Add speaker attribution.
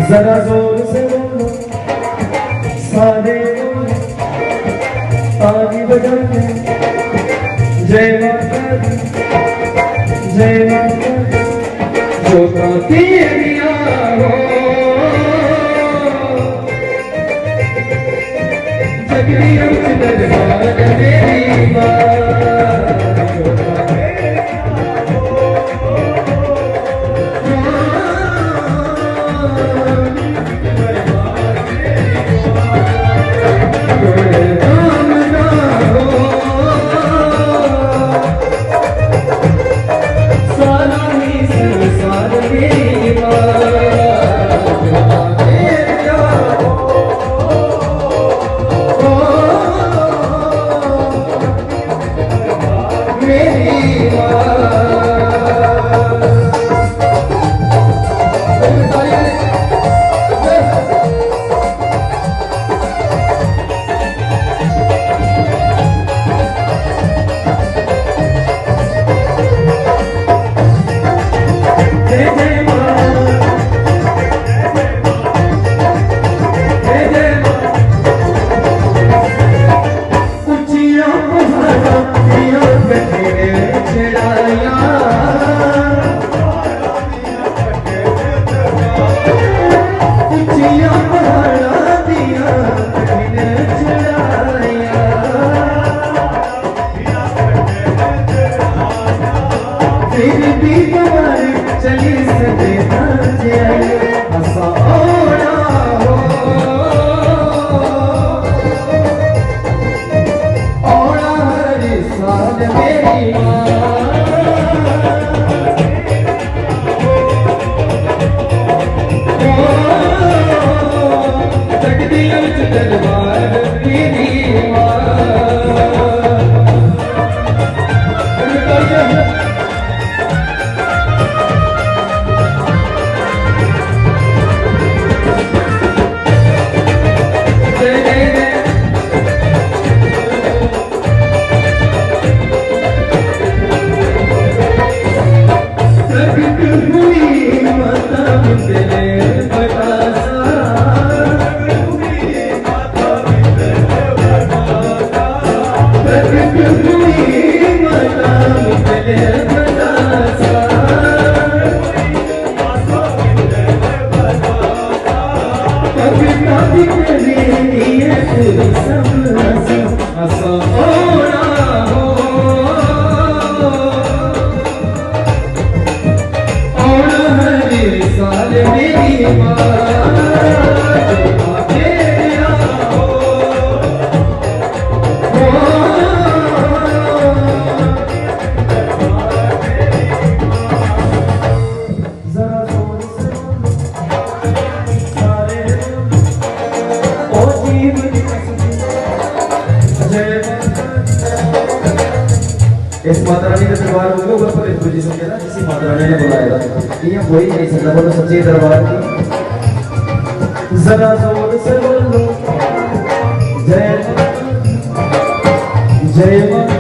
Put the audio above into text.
Speaker 1: जरा जोर से बोलो सारे बोलो ताली बजा के जय माता दी जय माता दी जो गाती दिया हो जगदी उच्च दरबार मेरी माँ चली सदे हसा ओड़ा हो ओड़ा हरी साल मेरी जगदी उच्च दरबार मेरी इस माता रानी का दरबार होगा ऊपर पर इस वजह से ना किसी माता रानी ने बुलाया था ये कोई नहीं सकता बोलो सच्चे दरबार की जरा जोर से बोलो जय जय